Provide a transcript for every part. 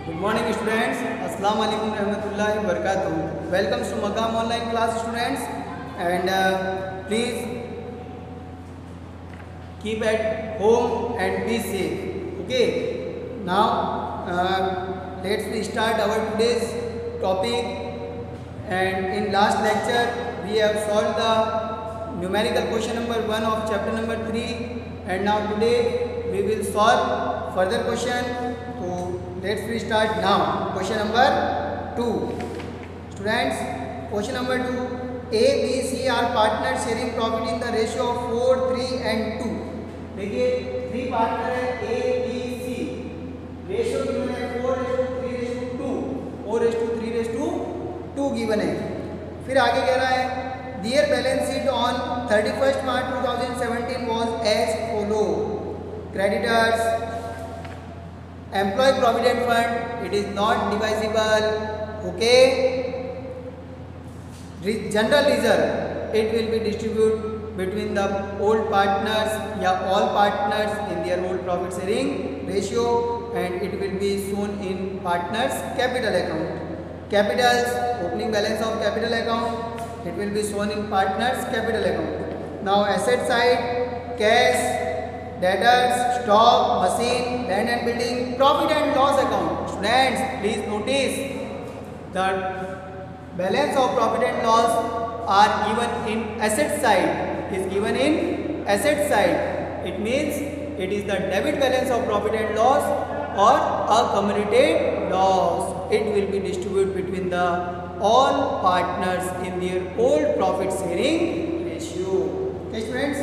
Good morning students. Assalamu alaikum rahmatullahi wa barakatuh. Welcome to Maqam online class students, and please keep at home and be safe. Okay. Now let's start our today's topic. And in last lecture we have solved the numerical question number 1 of chapter number 3, and now today we will solve further question. So let's restart now. Question number 2. Students, question number 2. A, B, C are partners sharing profit in the ratio of 4, 3 and 2. देखिए 3 partner है A, B, C. Ratio given है 4:3:2. 4:3:2 given है. फिर आगे कह रहा है their balance sheet on 31st March 2017 was as follow. Creditors, employee provident fund, it is not divisible. Okay. General reserve, it will be distributed between the old partners या all partners in their old profit sharing ratio, and it will be shown in partners capital account. Capitals, opening balance of capital account, it will be shown in partners capital account. Now asset side, cash, debtors, stock, machine, land and building, profit and loss account. Students, please notice that balance of profit and loss are given in asset side. Is given in asset side. It means it is the debit balance of profit and loss or accumulated loss. It will be distributed between the all partners in their old profit sharing ratio. Okay, students.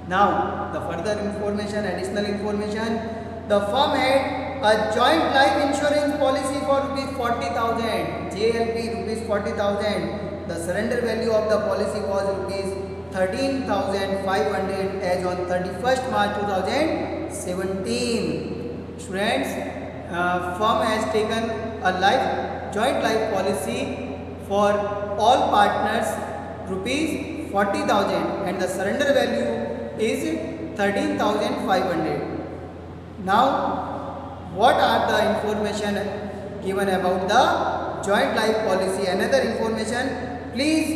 Now the further information, additional information. The firm had a joint life insurance policy for rupees 40,000. JLP rupees 40,000. The surrender value of the policy was rupees 13,500 as on 31st March 2017. Students, firm has taken a joint life policy for all partners rupees 40,000 and the surrender value is 13,500. Now, what are the information given about the joint life policy? Another information, please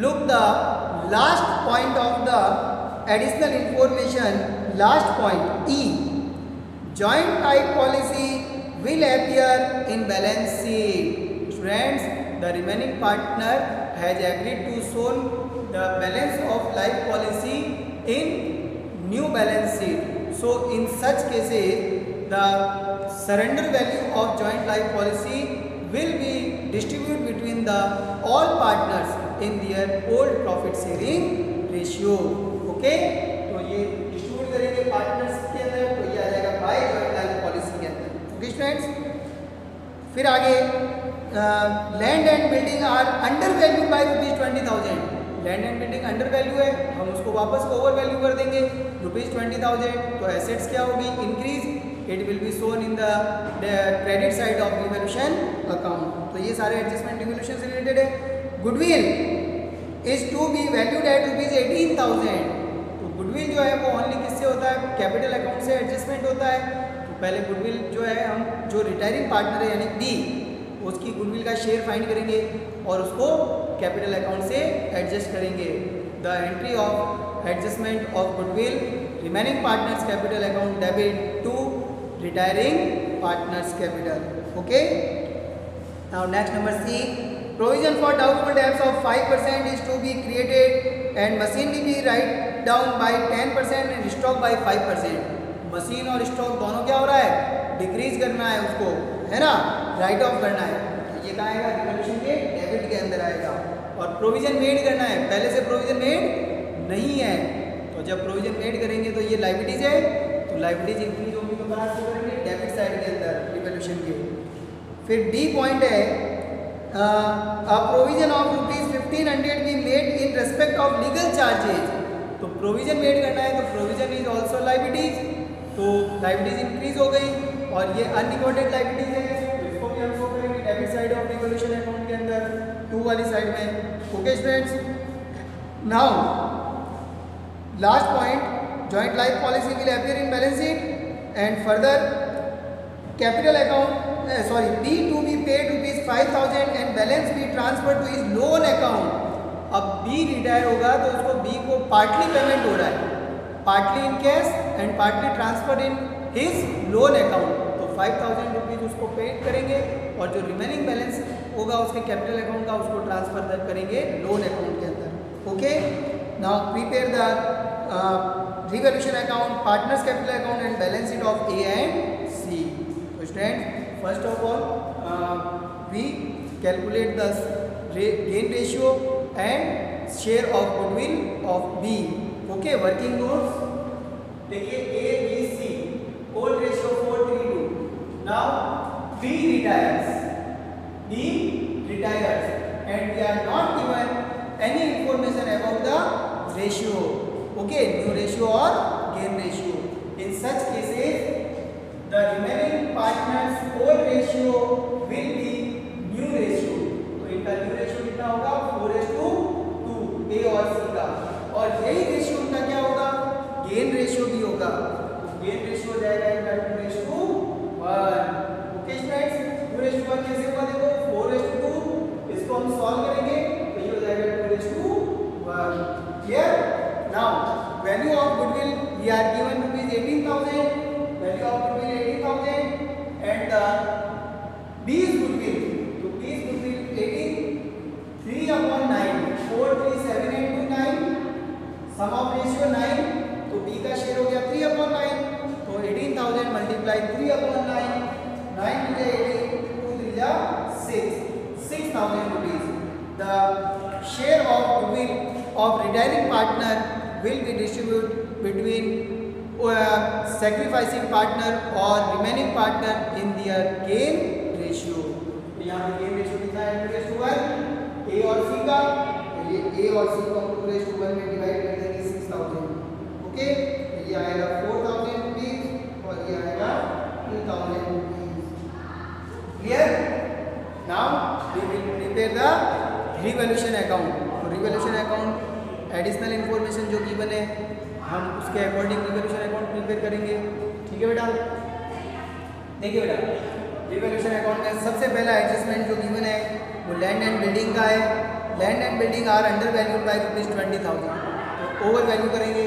look the last point of the additional information, last point E. Joint life policy will appear in balance sheet. Students, the remaining partner has agreed to show the balance of life policy in new balance sheet. So in such cases, the surrender value of joint life policy will be distributed between the all partners in their old profit sharing ratio. Okay, तो ये distribute करेंगे partners के अंदर, तो ये आ जाएगा bye joint life policy के अंदर. ओके स्टूडेंट्स, फिर आगे land and building are under value by rupees 20,000. Land and building under value है, हम उसको वापस ओवर वैल्यू कर देंगे रुपीज 20,000. तो एसेट्स क्या होगी? Increase. It will be shown in the credit side of devaluation account. तो ये सारे एडजस्टमेंट डिवैल्यूएशन से रिलेटेड है. Goodwill is to be valued at rupees 18,000. तो गुडविल जो है वो ओनली किससे होता है? कैपिटल अकाउंट से एडजस्टमेंट होता है. तो पहले गुडविल जो है, हम जो रिटायरिंग पार्टनर है यानी बी, उसकी गुडविल का शेयर फाइंड करेंगे और उसको कैपिटल अकाउंट से एडजस्ट करेंगे. The entry of adjustment of goodwill, remaining partners capital account debit to retiring partners capital. Okay. Now next number C. Provision for doubtful debts of 5% is to be created and machinery be write down by 10% and stock by 5%. Machine और stock दोनों क्या हो रहा है? Decrease करना है उसको, है ना, राइट ऑफ करना है. तो ये कहाँ आएगा? रिवोल्यूशन के डेबिट के अंदर आएगा. और प्रोविजन मेड करना है, पहले से प्रोविजन मेड नहीं है, तो जब प्रोविजन मेड करेंगे तो ये लाइबिलिटीज है. तो लाइबिलिटीज इंक्रीज होगी तो कहाँ से करेंगे? डेबिट साइड के अंदर, रिवोल्यूशन के. फिर डी पॉइंट है provision of rupees 1500 be made in respect of legal charges. तो प्रोविजन मेड करना है, तो प्रोविजन इज ऑल्सो लाइबिलिटीज. तो लाइबिलिटीज इंक्रीज हो गई और ये अनरिकॉर्डेड लाइबिलिटीज है, तो इसको भी हम शो करेंगे debit side of revolution account के अंदर, 2 वाली साइड में. Okay students. Now last point, joint life policy will appear in balance sheet, and further capital account B to be paid rupees 5,000 and balance be transferred to his loan account. अब B retire होगा तो उसको B को partly payment हो रहा है, partly in cash and partly transfer in his loan account. तो 5,000 rupees उसको पेड करेंगे और जो रिमेनिंग बैलेंस होगा उसके कैपिटल अकाउंट का उसको ट्रांसफर करेंगे लोन अकाउंट के अंदर. Okay, now prepare the revaluation account, partners capital account and balance sheet of A and C. तो student, first of all we calculate the gain ratio and share of goodwill of B. Okay, working notes देखिए A, B, C, old ratio 4:3:2. Now B retires and we are not given any information about the ratio. Okay, new ratio or gain ratio. In such cases, the remaining partners old ratio will be new ratio. तो इनका new ratio कितना होगा 4:2 A और C का, और यही ratio उनका क्या होगा, गेन रेशियो भी होगा. तो गेन रेशियो हो जाएगा इनका 2:1. ओके स्टूडेंट्स, 2:1 कैसे होगा, देखो 4:2 इसको हम सॉल्व करेंगे तो ये हो जाएगा 2:1. Clear. Now value of goodwill we are given rupees 18,000, value of goodwill 18,000 and B's गुडविल, तो B's goodwill 18 3/9 4 3 7 8 2 9, some of ratio 9, तो B का शेयर हो गया 3/9. तो 18,000 मल्टीप्लाई 3/9, 9 to the 18, 2 3 जा 6,000 rupees. The share of goodwill of retiring partner will be distributed between sacrificing partner or remaining partner in their gain ratio. तो यहाँ पे gain ratio कितना है 2:1. A और C का, ये A और C को 2:1 में डिवाइड कर देंगे 6,000. ओके, ये आएगा 4,000 रुपीज और ये आएगा 2,000 rupees. Clear. Now we will prepare the revaluation account. तो revaluation account एडिशनल इन्फॉर्मेशन जो गिवन है हम उसके अकॉर्डिंग रिवॉल्यूशन अकाउंट प्रिपेयर करेंगे. ठीक है बेटा. देखिए बेटा, रिवॉल्यूशन अकाउंट में सबसे पहला एडजस्टमेंट जो गिवन है वो लैंड एंड बिल्डिंग का है. Land and building are under value by rupees 20,000. तो ओवर वैल्यू करेंगे,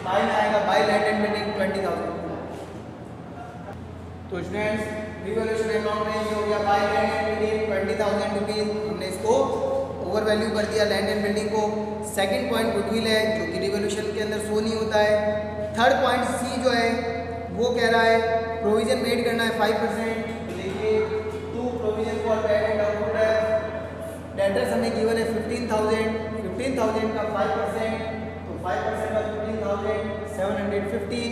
बाय में आएगा बाय लैंड एंड बिल्डिंग 20,000. तो स्टूडेंट्स, रिवॉल्यूशन अकाउंट में ये हो गया by land and building 20,000 rupees. हमने इसको ओवर वैल्यू कर दिया लैंड एंड बिल्डिंग को. सेकंड पॉइंट गुडविल है जो कि रिवॉल्यूशन के अंदर शो नहीं होता है. थर्ड पॉइंट C जो है वो कह रहा है प्रोविजन मेड करना है 5%. देखिए to provision for bad and output है. डेटर्स हमें गिवन है 15,000 का 5%, तो 5% ऑफ 15,000 750.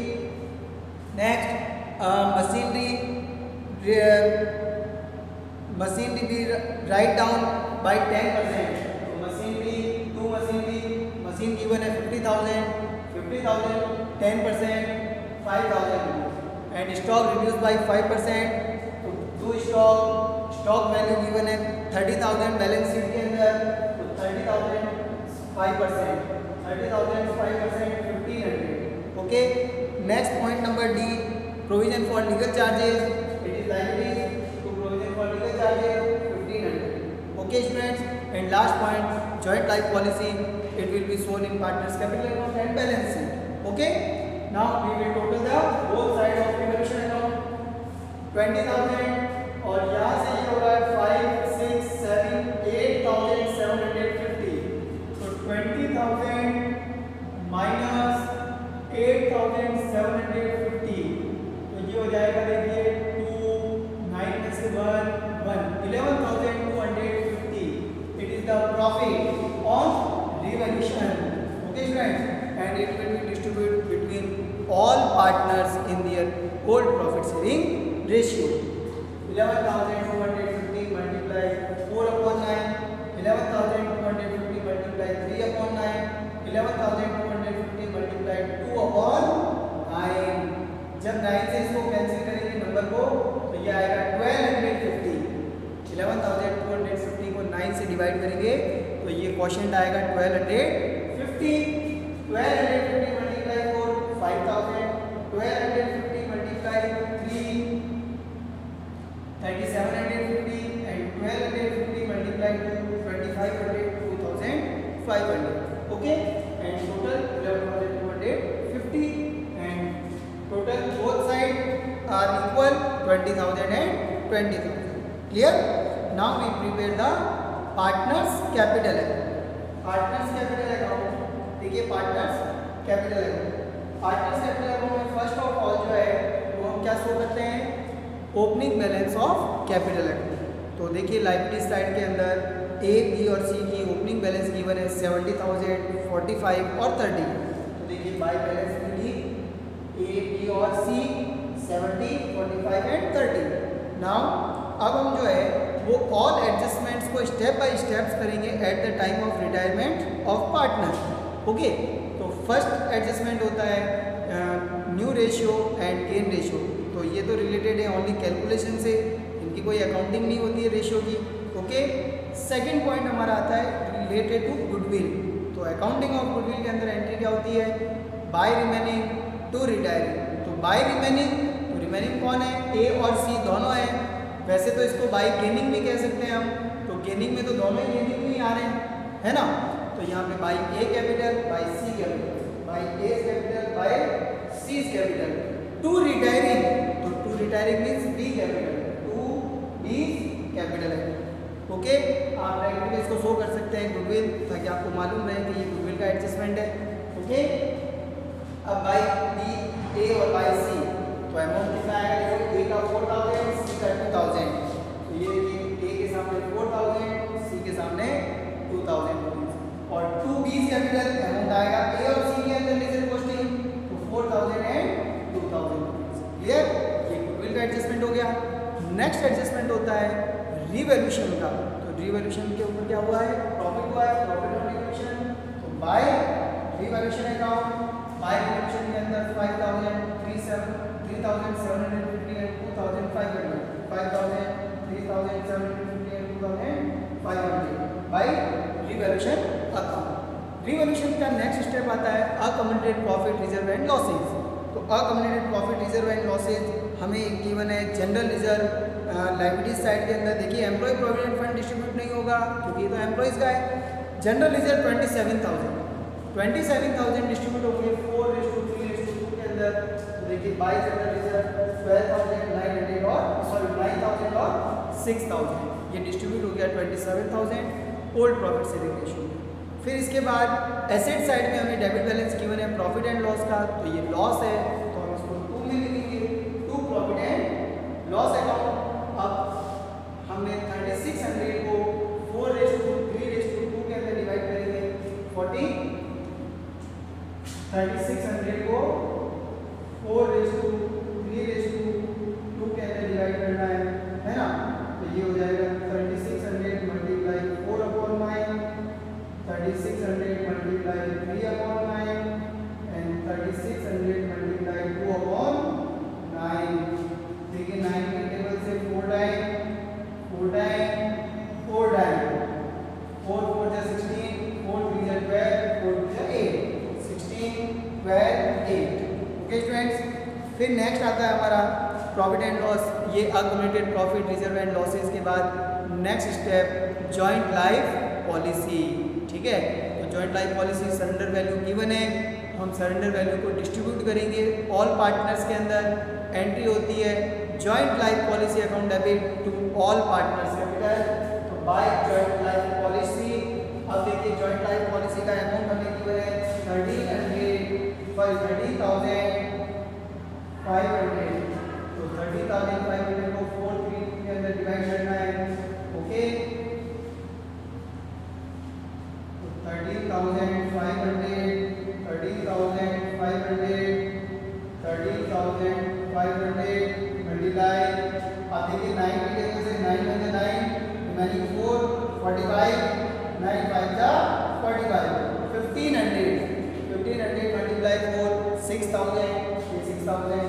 नेक्स्ट मशीनरी भी राइट डाउन बाय 10%. तो मशीन गिवन है 50,000 10% 5,000 एंड स्टॉक रिड्यूस बाय 5%. तो दो स्टॉक वैल्यू गिवन है 30,000 बैलेंस शीट के अंदर. तो 30,000 5% 1,500 okay. Next point number D, provision for legal charges. It is likely to provision for legal charges 1,500. Okay students, and last point joint life policy. It will be shown in partners capital account and balance sheet. Okay, now we will total the both side of revaluation account 20,000 और यहाँ से ये हो रहा है 5 6 7 8,750. तो 20,000 minus 8,750, तो ये हो जाएगा देखिए 2 9 में से 1 11,250. It is the profit on revaluation. Okay friends, and it will be distributed between all partners in their old profit sharing ratio. 11,250 multiply 4/9, 11,250 multiply 3/9, 11,250 multiply 2/9. जब 9 से इसको कैंसिल करेंगे नंबर को तो ये आएगा 1250. 11,250 को 9 से डिवाइड करेंगे तो ये क्वेश्चन आएगा 1250. 1250 multiply 4 5,000, 1250 multiply 3 500. Okay, and total 11,250, and total both sides are equal 20,000 and 20,000. Clear? Now we prepare the partners capital account. Partners capital account, देखिए partners capital account. Partners capital account में first of all जो है वो हम क्या show करते हैं, opening balance of capital account. तो देखिए लाइबिलिटी साइड के अंदर ए बी और सी की ओपनिंग बैलेंस गिवन है 70,000, 45 और 30. तो देखिए by balance the A B और सी 70, 45 एंड 30. नाउ अब हम जो है वो ऑल एडजस्टमेंट्स को स्टेप बाय स्टेप्स करेंगे at the time of retirement of partner. Okay, तो फर्स्ट एडजस्टमेंट होता है new ratio and gain ratio. तो ये तो रिलेटेड है ओनली कैलकुलेशन से, इनकी कोई अकाउंटिंग नहीं होती है रेशियो की. ओके, सेकंड पॉइंट हमारा आता है रिलेटेड टू गुडविल. तो अकाउंटिंग ऑफ गुडविल के अंदर एंट्री क्या होती है, बाय रिमेनिंग टू रिटायरिंग. तो बाय रिमेनिंग, तो रिमेनिंग कौन है, ए और सी दोनों है. वैसे तो इसको बाय गेनिंग भी कह सकते हैं हम. तो गेनिंग में तो दोनों ही गेनिंग में ही आ रहे हैं, है ना. तो यहाँ पे by A capital, by C capital, by A capital, by C capital. To retiring, तो to retiring means B capital, to B capital है. ओके, आप डायरेक्टली इसको शो कर सकते हैं गुडविल, ताकि आपको मालूम रहे कि ये गुडविल का एडजस्टमेंट है. ओके, अब बाई बी ए और बाई सी, तो अमाउंट कितना आएगा, देखो ए का 4,000, सी का 2,000. तो ये ए के सामने 4,000, सी के सामने 2,000. और 2B कैपिटल अमाउंट आएगा ए और सी के अंदर लीजर कॉस्टिंग, तो 4,000 एंड 2,000. क्लियर, ये गुडविल का एडजस्टमेंट हो गया. नेक्स्ट एडजस्टमेंट होता है रिवैल्यूएशन का. तो रिवैल्यूएशन के ऊपर क्या हुआ है, प्रॉफिट हुआ है, प्रॉफिट ऑन रिवैल्यूएशन. तो by revaluation account, by revaluation के अंदर 5,000, 3,750 and 2,500, 5,000, 3,750 and 2,500 by revaluation account. Revaluation का नेक्स्ट स्टेप आता है accumulated profit reserve and losses. तो accumulated profit reserve and losses हमें गिवन है जनरल रिजर्व लायबिलिटी साइड के अंदर. देखिए एम्प्लॉय प्रोविडेंट फंड डिस्ट्रीब्यूट नहीं होगा क्योंकि ये तो एम्प्लॉयज़ का है. जनरल रिजर्व 27,000 डिस्ट्रीब्यूट हो गए 4:3:2 के अंदर. तो देखिए बाई जनरल रिजर्व 12,900 और 9,000 और 6,000, ये डिस्ट्रीब्यूट हो गया 27,000 ओल्ड प्रॉफिट सेविंग रेशियो. फिर इसके बाद एसेट साइड में हमें डेबिट बैलेंस गिवन है प्रॉफिट एंड लॉस का. तो ये लॉस है, तो हम इसको 2 में लिखेंगे, 2 प्रॉफिट एंड लॉस अकाउंट. अब हमने 3600 को 4:3:2 के अंदर डिवाइड करेंगे 40. 3600 को 4:3:2 के अंदर डिवाइड करना है ना. तो ये हो जाएगा 3600 मल्टीप्लाई 4/9, 3600 मल्टीप्लाई 3/9 एंड 3600 मल्टीप्लाई 2/9. देखिए 9 के टेबल से 4 टाइम 4 टाइम 4 टाइम 4 4 जा 16, 4 3 जा 12, 4 2 जा 8, 16 12 8. ओके स्टूडेंट्स, फिर नेक्स्ट आता है हमारा प्रॉफिट एंड लॉस. ये accumulated profit reserve and losses के बाद next step joint life policy. ठीक है, तो joint life policy surrender value given है. हम सरेंडर वैल्यू को डिस्ट्रीब्यूट करेंगे ऑल पार्टनर्स के अंदर. एंट्री होती है joint life policy account debit to all partners capital. तो बाय जॉइंट लाइफ पॉलिसी, अब देखिए जॉइंट लाइफ पॉलिसी का अमाउंट हमें गिवन है 30,500. तो 30,500 को 4 के अंदर डिवाइड करना है. ओके, तो 30,500 मल्टीप्लाई. आप देखिए 9 की जगह से 9 में 9 रिमेनिंग 4 45, 9 5 जा 45, 1500 मल्टीप्लाई 4 6,000, 6,000,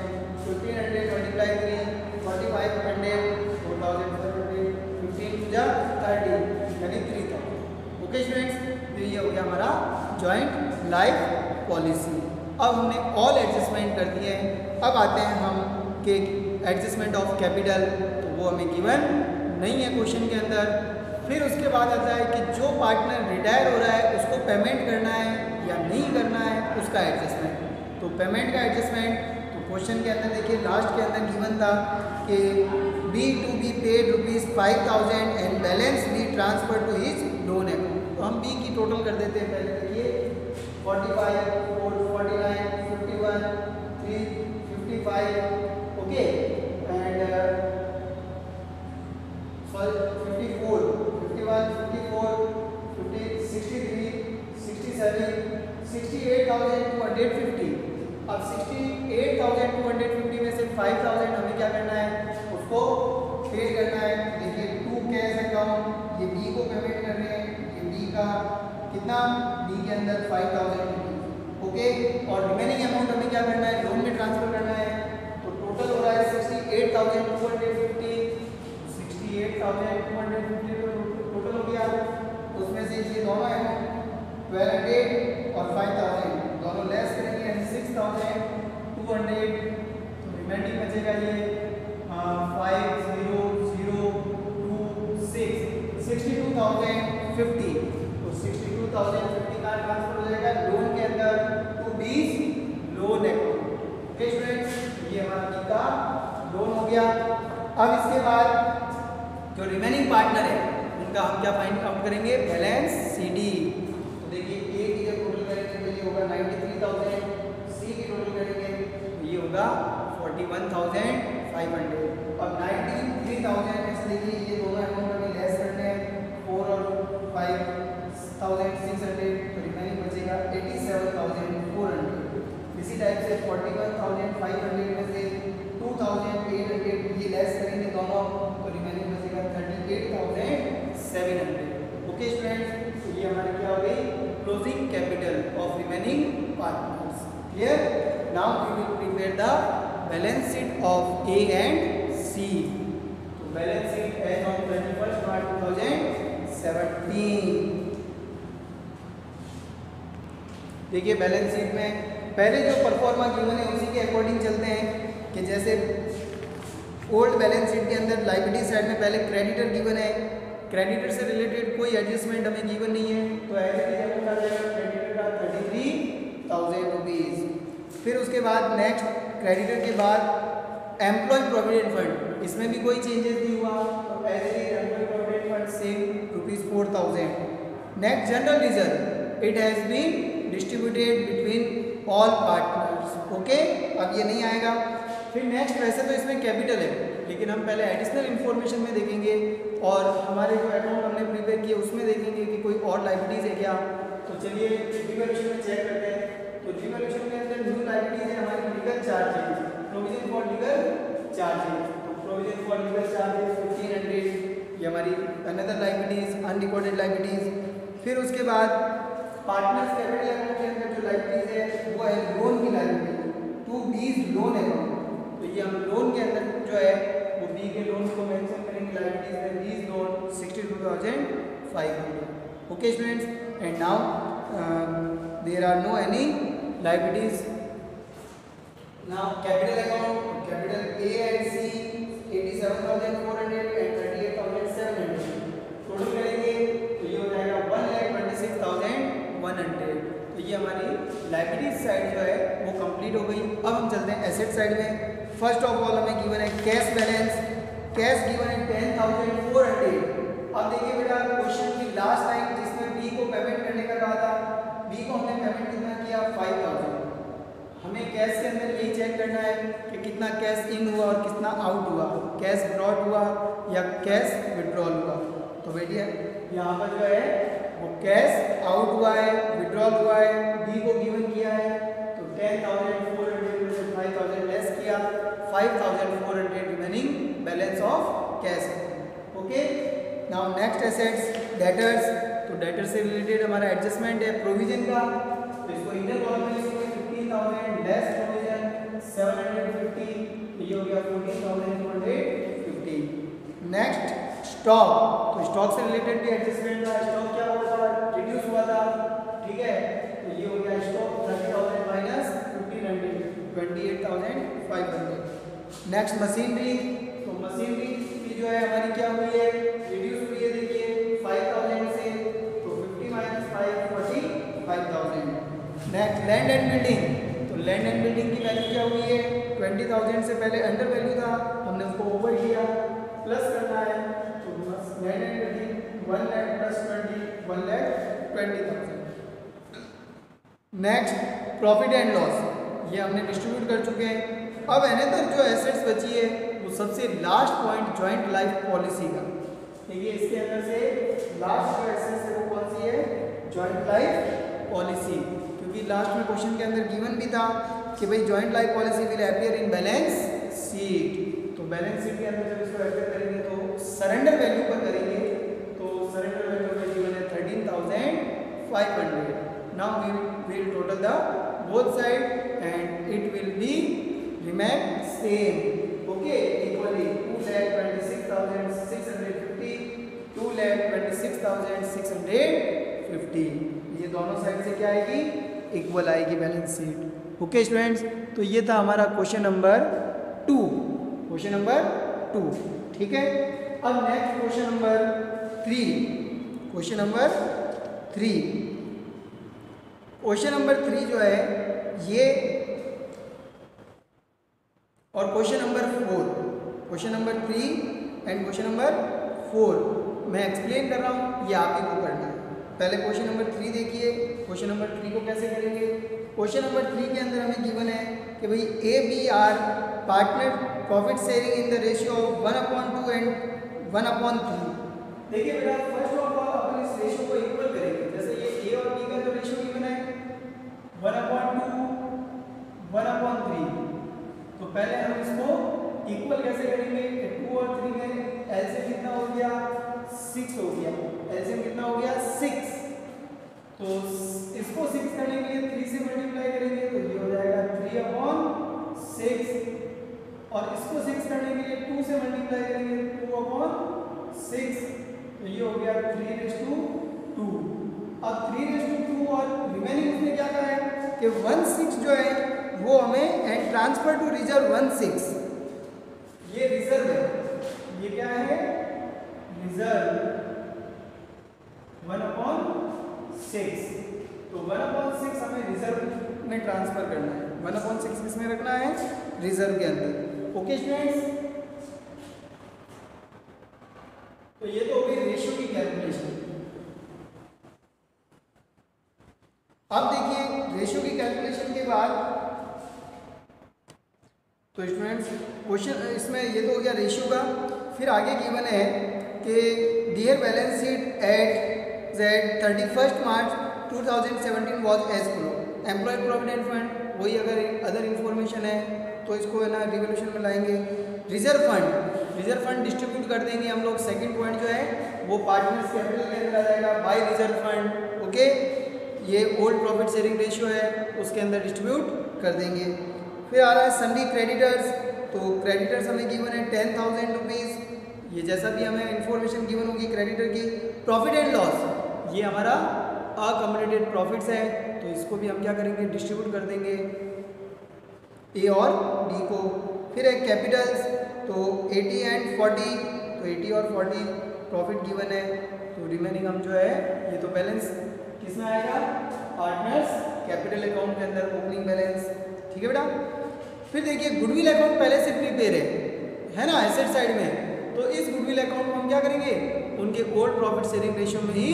1500 मल्टीप्लाई 3 4,500, 4,500, 15 जा 30 यानी 3,000. ओके स्टूडेंट्स, तो ये हो गया हमारा जॉइंट लाइफ पॉलिसी. अब हमने ऑल एडजस्टमेंट कर दिए हैं. अब आते हैं हम कि एडजस्टमेंट ऑफ कैपिटल. तो वो हमें गिवन नहीं है क्वेश्चन के अंदर. फिर उसके बाद आता है कि जो पार्टनर रिटायर हो रहा है उसको पेमेंट करना है या नहीं करना है, उसका एडजस्टमेंट। तो पेमेंट का एडजस्टमेंट, तो क्वेश्चन के अंदर देखिए लास्ट के अंदर गिवन था कि B to be paid ₹5,000 and balance be transfer to his loan account. तो हम बी की टोटल कर देते हैं। पहले देखिए 45, 49, 51, 3, 55, ओके, एंड 54, 51, 54, 50, 63, 67, 68,250। अब 68,250 में से 5,000 हमें क्या करना है, उसको पे करना है। देखिए 2 कैश अकाउंट, ये बी को पेमेंट कर रहे हैं, ये बी का कितना, बी के अंदर 5,000, ओके, और रिमेनिंग अमाउंट हमें क्या करना है, लोन में ट्रांसफर करना है। तो टोटल हो रहा है 68,250, 68,250 टोटल हो गया। उसमें से ये दोनों अमाउंट 1200 और 5,000 दोनों लेस करेंगे, यानी 6,200। तो रिमेनिंग बचेगा ये 5,0,026, 62,050। तो 62,050 का ट्रांसफर हो जाएगा लोन के अंदर टू बीस लोन अकाउंट। ओके स्टूडेंट्स, ये हमारा बी का लोन हो गया। अब इसके बाद जो रिमेनिंग पार्टनर है उनका हम क्या फाइंड आउट करेंगे, बैलेंस सी डी। तो देखिए ए की जब टोटल करेंगे तो ये होगा 93,000, सी की टोटल करेंगे तो ये होगा 41,500। अब 93,000 में से देखिए ये दोनों अमाउंट हमें लेस करने हैं, 4 और 5,600, तो रिमेनिंग बचेगा 87,400। इसी टाइप से 41,500 में से 2,800 ये लेस करेंगे दोनों, तो रिमेनिंग बचेगा 38,700। ओके स्टूडेंट्स, तो ये हमारी क्या हो गई, closing capital of remaining partners. Clear? Now we will prepare the balance sheet of A and C. तो balance sheet as on 31 March 2017। देखिए बैलेंस शीट में पहले जो परफॉर्मा गिवन है उसी के अकॉर्डिंग चलते हैं कि जैसे ओल्ड बैलेंस शीट के अंदर लायबिलिटी साइड में पहले क्रेडिटर गिवन है, क्रेडिटर से रिलेटेड कोई एडजस्टमेंट हमें गिवन नहीं है, तो एज इट इज हमें आ जाएगा क्रेडिटर का 33,000 रुपीज़। फिर उसके बाद नेक्स्ट क्रेडिटर के बाद एम्प्लॉय प्रोविडेंट फंड, इसमें भी कोई चेंजेस नहीं हुआ, तो as it is employ provident fund same ₹4,000। Next general reserve, it has been distributed between all partners. Okay, अब ये नहीं आएगा। फिर नेक्स्ट, वैसे तो इसमें कैपिटल है लेकिन हम पहले एडिशनल इन्फॉर्मेशन में देखेंगे और हमारे जो अकाउंट हमने प्रिपेयर किए उसमें देखेंगे कि कोई और लायबिलिटीज़ है क्या। तो चलिए डिवैल्यूएशन में चेक करते हैं। तो डिवैल्यूएशन के अंदर न्यू लायबिलिटीज़ है हमारी legal charges, provision for legal charges. तो प्रोविजन फॉर लीगल चार्जेज 1,500, ये हमारी अनदर लायबिलिटीज़, अनरिकॉर्डेड लायबिलिटीज़। फिर उसके बाद पार्टनर्स कैपिटल अकाउंट के अंदर जो लायबिलिटीज़ है वो है लोन की लायबिलिटी, टू बीज लोन अकाउंट। तो ये हम लोन के अंदर जो है वो बी के लोन को मेंशन करेंगे, लायबिलिटीज में B's loan 62,500। Okay students, and now there are no any liabilities. Now capital account, capital A and C 87,400 and 38,700 total करेंगे तो ये हो जाएगा 1,26,100। तो ये हमारी लायबिलिटीज साइड जो है वो कंप्लीट हो गई। अब हम चलते हैं एसेट साइड में। फर्स्ट ऑफ ऑल हमें गिवन है कैश बैलेंस, कैश गिवन है 10,400। अब देखिए बेटा क्वेश्चन की लास्ट लाइन जिसमें बी को पेमेंट करने का कहा था, बी को हमने पेमेंट कितना किया 5,000। हमें कैश के अंदर यही चेक करना है कि कितना कैश इन हुआ और कितना आउट हुआ, कैश ब्रॉट हुआ या कैश विड्रॉल हुआ। तो बेटिया यहाँ पर जो है वो कैश आउट हुआ है, विड्रॉल हुआ है, बी को गिवन किया है तो 10,400 में से 5,000 लेस किया, 5,400 remaining balance of cash. Okay, now next assets debtors. तो डेटर से रिलेटेड हमारा एडजस्टमेंट है प्रोविजन का, तो इसको इनर कॉलम में लिखेंगे 15,000 लेस प्रोविजन 750, ये हो गया 14,250। नेक्स्ट स्टॉक, तो स्टॉक से रिलेटेड भी एडजस्टमेंट था, स्टॉक क्या हुआ था, रिड्यूस हुआ था, ठीक है। तो ये हो गया स्टॉक 30,000 माइनस 1,500 28,500। नेक्स्ट मशीनरी, तो मशीनरी की जो है हमारी क्या हुई है, रिड्यूस हुई है, देखिए नेक्स्ट लैंड एंड बिल्डिंग, तो लैंड एंड बिल्डिंग की वैल्यू क्या हुई है, 20,000 से पहले अंडर वैल्यू था, हमने उसको ओवर किया, प्लस करना है, तो land and building 1 lakh plus 20, 1,20,000। Next profit and loss, ये हमने डिस्ट्रीब्यूट कर चुके हैं। अब अनदर जो एसेट्स बची है वो सबसे last point joint life policy का, देखिए इसके अंदर से लास्ट जो एसेट्स है वो कौन सी है, जॉइंट लाइफ पॉलिसी, क्योंकि लास्ट में क्वेश्चन के अंदर गिवन भी था कि भाई joint life policy will appear in balance sheet, तो बैलेंस शीट के अंदर जब इसको अपीयर करेंगे तो सरेंडर वैल्यू पर करेंगे, तो सरेंडर वैल्यू में गिवन है 13,500। Now we will total the both side and it will be remain same, okay, equally 2,26,650, 2,26,650, ये दोनों साइड से क्या आएगी, इक्वल आएगी बैलेंस शीट। ओके स्टूडेंट्स, तो ये था हमारा क्वेश्चन नंबर 2, क्वेश्चन नंबर 2, ठीक है। अब next question number 3, question number 3, question number 3 जो है ये, और question number 4, question number 3 and question number 4 मैं एक्सप्लेन कर रहा हूँ, ये आप ही को करना है। पहले क्वेश्चन नंबर 3 देखिए, क्वेश्चन नंबर 3 को कैसे करेंगे। क्वेश्चन नंबर 3 के अंदर हमें गिवन है कि भाई A B are partner profit sharing in the ratio 1/2 and 1/3। देखिए बेटा, फर्स्ट ऑफ ऑल अपन इस रेशियो को इक्वल करेंगे, जैसे ये ए और बी का जो रेशियो गिवन है 1/2 1/3, तो पहले हम इसको इक्वल कैसे करेंगे, 2 और 3 में एलसीएम कितना हो गया, 6 हो गया, एलसीएम कितना हो गया 6, तो इसको 6 करने के लिए 3 से मल्टीप्लाई करेंगे तो ये हो जाएगा 3/6, और इसको 6 करने के लिए 2 से मल्टीप्लाई करेंगे 2/6, तो ये हो गया 3/2। अब 3/2 और रिमेनिंग उसने क्या कहा है कि 1/6 जो है वो हमें एंड ट्रांसफर टू रिजर्व 1/6, ये रिजर्व है, ये क्या है रिजर्व 1/6, तो 1/6 हमें रिजर्व में ट्रांसफर करना है, 1/6 किसमें रखना है, रिजर्व के अंदर। ओके स्टूडेंट्स, तो ये तो हो गई रेशियो की कैलकुलेशन। अब देखिए रेशियो की कैलकुलेशन के बाद, तो स्टूडेंट्स क्वेश्चन इसमें ये तो हो गया रेशियो का, फिर आगे गिवन है कि dear balance sheet at 31 March 2017 was as follow, employ provident fund, वही अगर अदर इंफॉर्मेशन है तो इसको है ना रिवोल्यूशन में लाएंगे। रिजर्व फंड डिस्ट्रीब्यूट कर देंगे हम लोग, सेकंड पॉइंट जो है वो पार्टनर्स कैपिटल के अंदर आ जाएगा बाय रिजर्व फंड, ओके, ये ओल्ड प्रॉफिट शेयरिंग रेशियो है उसके अंदर डिस्ट्रीब्यूट कर देंगे। फिर आ रहा है सन्डी क्रेडिटर्स, तो क्रेडिटर्स हमें गिवन है 10,000 रुपीज़, ये जैसा भी हमें इंफॉर्मेशन गिवन होगी क्रेडिटर की। प्रॉफिट एंड लॉस, ये हमारा अकम्युलेटेड प्रॉफिट्स है, तो इसको भी हम क्या करेंगे डिस्ट्रीब्यूट कर देंगे ए और डी को। फिर है कैपिटल्स, तो 80 एंड 40, तो 80 और 40 प्रॉफिट गिवन है, तो रिमेनिंग हम जो है ये तो बैलेंस किसमें आएगा, पार्टनर्स कैपिटल अकाउंट के अंदर ओपनिंग बैलेंस, ठीक है बेटा। फिर देखिए गुडविल अकाउंट पहले से प्रिपेयर है ना एसेट साइड में, तो इस गुडविल अकाउंट को हम क्या करेंगे, उनके ओल्ड प्रॉफिट शेयरिंग रेशियो में ही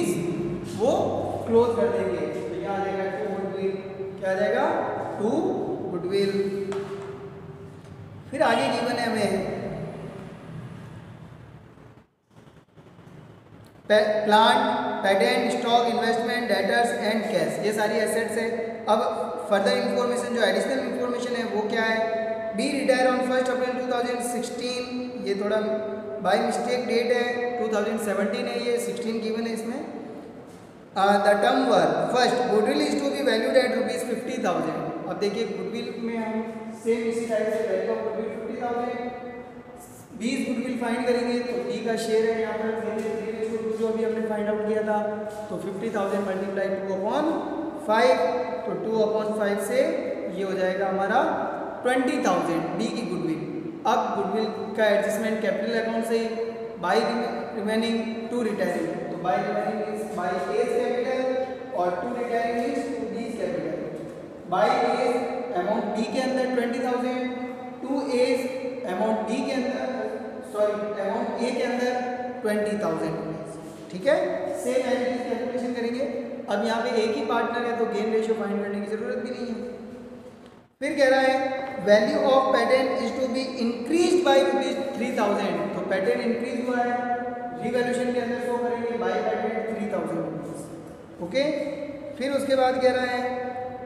वो क्लोज कर देंगे, तो यहाँ आ जाएगा टू गुडविल, क्या आ जाएगा टू गुडविल। फिर आगे गिवन है हमें plant, patent, stock, investment, debtors and cash, ये सारी एसेट्स है। अब फर्दर इंफॉर्मेशन जो एडिशनल इंफॉर्मेशन है वो क्या है, बी रिटायर ऑन 1 अप्रैल 2016, ये थोड़ा बाय मिस्टेक डेट है, 2017 है, ये 16 गिवन है इसमें। The term were first goodwill is to be valued at ₹50,000। अब देखिए गुडविल में हम सेम इसी टाइप से value of goodwill 50,000, 20 goodwill find करेंगे तो बी का शेयर है यहाँ पर जो अभी हमने फाइंड आउट किया था, तो 50,000 मल्टीप्लाई 2/5, तो 2/5 से ये हो जाएगा हमारा 20,000 बी की गुडविल। अब गुडविल का एडजस्टमेंट कैपिटल अकाउंट से बाय रिमेनिंग टू रिटायरिंग, तो by remaining is by A's capital और to retiring is to B's capital, by A's amount B के अंदर 20,000, टू एज अमाउंट बी के अंदर अमाउंट ए के अंदर 20,000 रुपीज। ठीक है, सेम एज कैलकुलेशन करेंगे। अब यहाँ पे एक ही पार्टनर है तो गेन रेशियो फाइंड करने की जरूरत भी नहीं है। फिर कह रहा है value of patent is to be increase by ₹3,000। तो पेटेंट इंक्रीज हुआ है, रिवैल्यूएशन के अंदर शो करेंगे बाई पेटेंट 3,000 रुपीज। ओके, फिर उसके बाद कह रहा है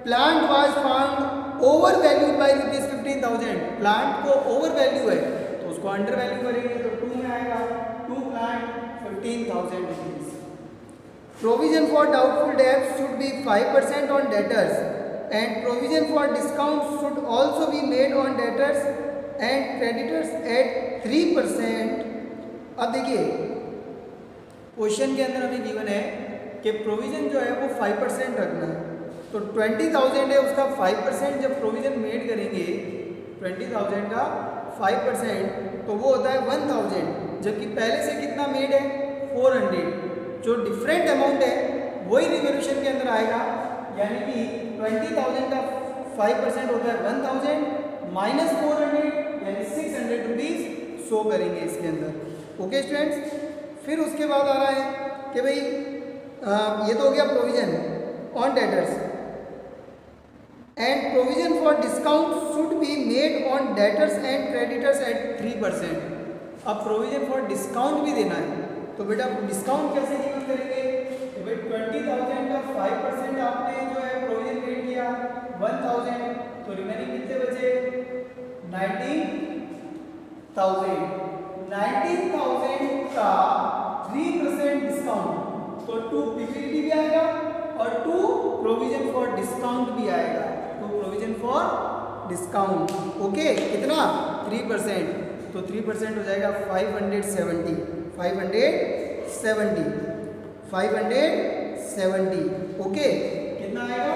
plant was found over valued by ₹15,000। Plant को ओवर वैल्यू है तो उसको अंडर वैल्यू करेंगे तो 2 में आएगा, 2 plant 15,000 rupees. Provision for doubtful डेब्ट should be 5% on debtors and provision for discount should also be made on debtors and creditors at 3%। अब देखिए क्वेश्चन के अंदर हमें गिवन है कि प्रोविजन जो है वो 5% रखना है। तो 20,000 है, उसका 5% जब प्रोविजन मेड करेंगे 20,000 का 5% तो वो होता है 1,000, जबकि पहले से कितना मेड है 400। जो डिफरेंट अमाउंट है वही रिवोल्यूशन के अंदर आएगा, यानी कि 20,000 का 5% होता है 1,000 माइनस 400 यानी 600 रुपीज शो करेंगे इसके अंदर। ओके स्टूडेंट्स, फिर उसके बाद आ रहा है कि भाई ये तो हो गया provision on debtors and provision for discount should be made on debtors and creditors at 3%। अब प्रोविजन फॉर डिस्काउंट भी देना है, तो बेटा डिस्काउंट कैसे गिवन करेंगे? तो भाई 20,000 का 5% आपने जो है प्रोविजन मेड किया 1,000, तो रिमेनिंग कितने बचे 19,000। 19,000 का 3% डिस्काउंट, तो 2 पीपीटी भी आएगा और 2 प्रोविजन फॉर डिस्काउंट भी आएगा। तो प्रोविजन फॉर डिस्काउंट ओके कितना 3%, तो 3% हो जाएगा 570 ओके, कितना आएगा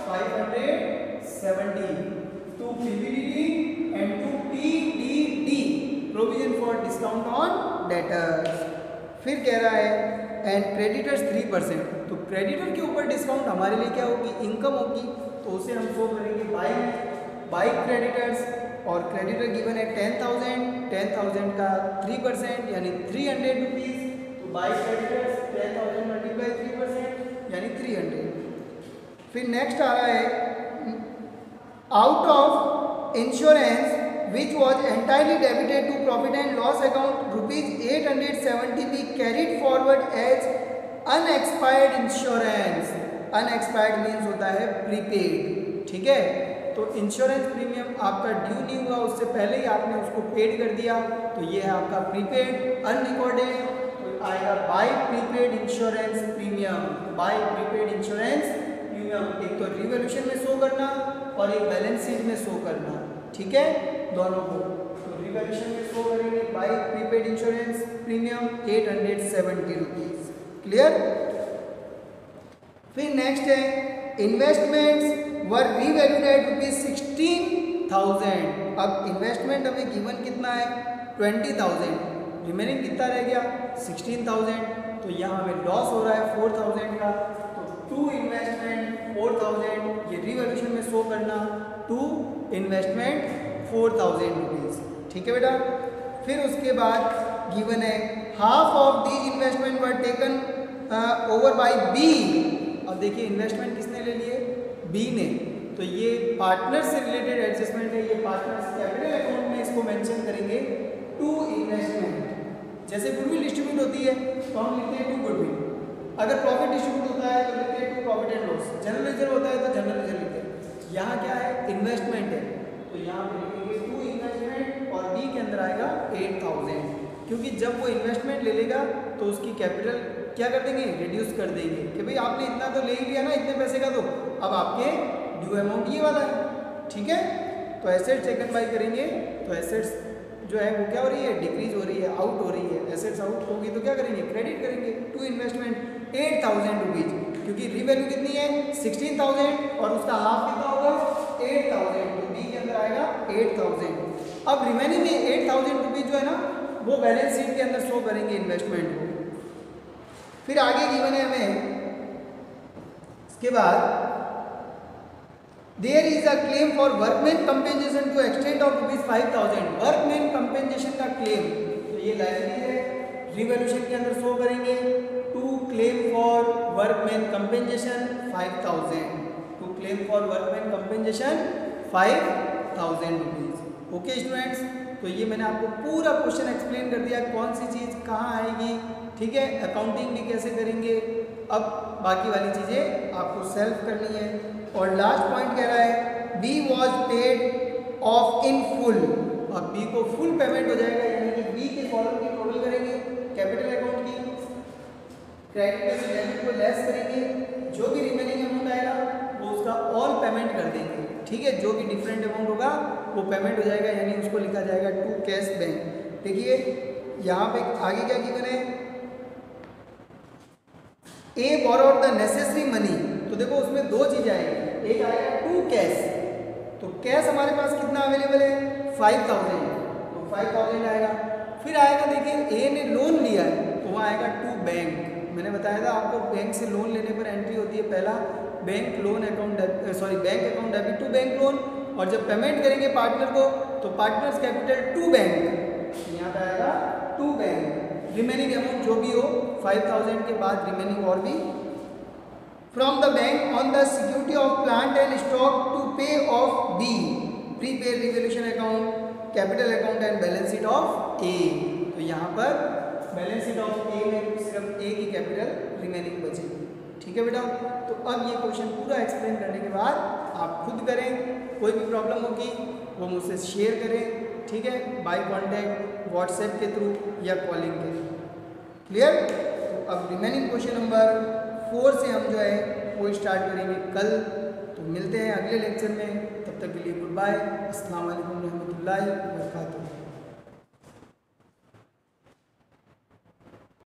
570 to PVDD and to PDD provision for discount on debtors. फिर कह रहा है एंड क्रेडिटर्स 3%, तो क्रेडिटर के ऊपर डिस्काउंट हमारे लिए क्या होगी इनकम होगी, तो उसे हम शो करेंगे बाई क्रेडिटर्स और क्रेडिटर गिवन है 10,000 का 3% यानी 300 रुपीज, तो बाई क्रेडिटर्स 10,000 मल्टीप्लाई 3% यानी 300। फिर नेक्स्ट आ रहा है out of insurance which was entirely debited to profit and loss account ₹870 be carried forward as unexpired insurance. Unexpired means होता है प्रीपेड, ठीक है। तो इंश्योरेंस प्रीमियम आपका ड्यू नहीं हुआ, उससे पहले ही आपने उसको पेड कर दिया, तो ये है आपका प्रीपेड अनरिकॉर्डेड, तो आएगा by prepaid insurance premium. By prepaid insurance premium एक तो रिवोल्यूशन में शो करना और एक बैलेंस शीट में शो करना, ठीक है दोनों को। तो रिवोल्यूशन में शो करेंगे by prepaid insurance premium 870 rupees, clear. फिर नेक्स्ट है इन्वेस्टमेंट्स वर रीवैल्यूड एट ₹16,000। अब इन्वेस्टमेंट हमें गिवन कितना है 20,000, रिमेनिंग कितना रह गया 16,000, तो यहाँ हमें लॉस हो रहा है 4,000 का, तो टू इन्वेस्टमेंट 4,000 ये रिवैल्यूशन में शो करना, टू इन्वेस्टमेंट 4,000 रुपीज़, ठीक है बेटा। फिर उसके बाद गिवन है half of these investment were taken over by B. अब देखिए इन्वेस्टमेंट किसने ले लिए बी ने, तो ये पार्टनर से रिलेटेड एडजस्टमेंट है, ये पार्टनर्स कैपिटल अकाउंट में इसको मेंशन करेंगे टू इन्वेस्टमेंट। जैसे गुडविल डिस्ट्रीब्यूट होती है तो हम लिखते हैं टू गुडविल, अगर प्रॉफिट डिस्ट्रीब्यूट होता है तो लिखते हैं to profit and loss, general ledger होता है तो जनरल लेजर लिखते हैं। यहाँ क्या है इन्वेस्टमेंट है, तो यहाँ पे लिखेंगे टू इन्वेस्टमेंट और बी के अंदर आएगा 8,000, क्योंकि जब वो इन्वेस्टमेंट ले लेगा तो उसकी कैपिटल क्या कर देंगे रिड्यूस कर देंगे कि भाई आपने इतना तो ले ही लिया ना इतने पैसे का, तो अब आपके ड्यू अमाउंट ये वाला है, ठीक है। तो एसेट्स टेकन बाय करेंगे तो एसेट्स जो है वो क्या हो रही है डिक्रीज हो रही है, आउट हो रही है, एसेट्स आउट होगी तो क्या करेंगे क्रेडिट करेंगे टू इन्वेस्टमेंट 8,000 रुपीज, क्योंकि रीवैल्यू कितनी है 16,000 और उसका हाफ कितना होगा 8,000, तो बी के अंदर आएगा 8,000। अब रिमेनिंग में 8,000 रुपीज जो है ना वो बैलेंस शीट के अंदर शो करेंगे इन्वेस्टमेंट को। फिर आगे गिवन है हमें इसके बाद there is a claim for workman compensation to extend of ₹5,000। Workman compensation का क्लेम, तो ये लाइब्रेरी है, रिवॉल्यूशन के अंदर शो करेंगे to claim for workman compensation 5,000, to claim for workman compensation 5,000 rupees. Okay students, तो ये मैंने आपको पूरा क्वेश्चन एक्सप्लेन कर दिया, कौन सी चीज़ कहाँ आएगी, ठीक है, अकाउंटिंग भी कैसे करेंगे। अब बाकी वाली चीज़ें आपको सेल्फ करनी है। और लास्ट पॉइंट कह रहा है B was paid off in full. अब बी को फुल पेमेंट हो जाएगा, यानी कि बी के कॉलम की टोटल करेंगे कैपिटल अकाउंट की, क्रेडिट से डेबिट को लेस करेंगे, जो भी रिमेनिंग अमाउंट आएगा वो उसका ऑल पेमेंट कर देंगे, ठीक है। जो भी डिफरेंट अमाउंट होगा वो पेमेंट हो जाएगा, यानी उसको लिखा जाएगा टू कैश बैंक। देखिए यहाँ पे आगे क्या गिवन है, ए बोरोड द नेसेसरी मनी। तो देखो उसमें दो चीज़ आएगी, एक आएगा टू कैश, तो कैश हमारे पास कितना अवेलेबल है 5,000, तो 5,000 आएगा। फिर आएगा देखिए ए ने लोन लिया है, तो वहाँ आएगा टू बैंक। मैंने बताया था आपको बैंक से लोन लेने पर एंट्री होती है पहला bank loan account, bank account debit to bank loan, और जब पेमेंट करेंगे पार्टनर को तो पार्टनर्स कैपिटल टू बैंक, यहाँ पे आएगा टू बैंक। रिमेनिंग अमाउंट जो भी हो 5,000 के बाद रिमेनिंग और भी from the bank on the security of plant and stock to pay off B, prepare revaluation account, capital account and balance sheet of A. तो यहाँ पर बैलेंस शीट ऑफ ए में सिर्फ ए की कैपिटल रिमेनिंग बचेगी, ठीक है बेटा। तो अब ये क्वेश्चन पूरा एक्सप्लेन करने के बाद आप खुद करें, कोई भी प्रॉब्लम होगी वो मुझसे शेयर करें, ठीक है, बाय कॉन्टैक्ट व्हाट्सएप के थ्रू या कॉलिंग के थ्रू। क्लियर। तो अब रिमेनिंग क्वेश्चन नंबर 4 से हम जो है वो स्टार्ट करेंगे कल। तो मिलते हैं अगले लेक्चर में, तब तक के लिए गुड बाय, अस्सलाम वालेकुम रहमतुल्लाहि व बरकातहू।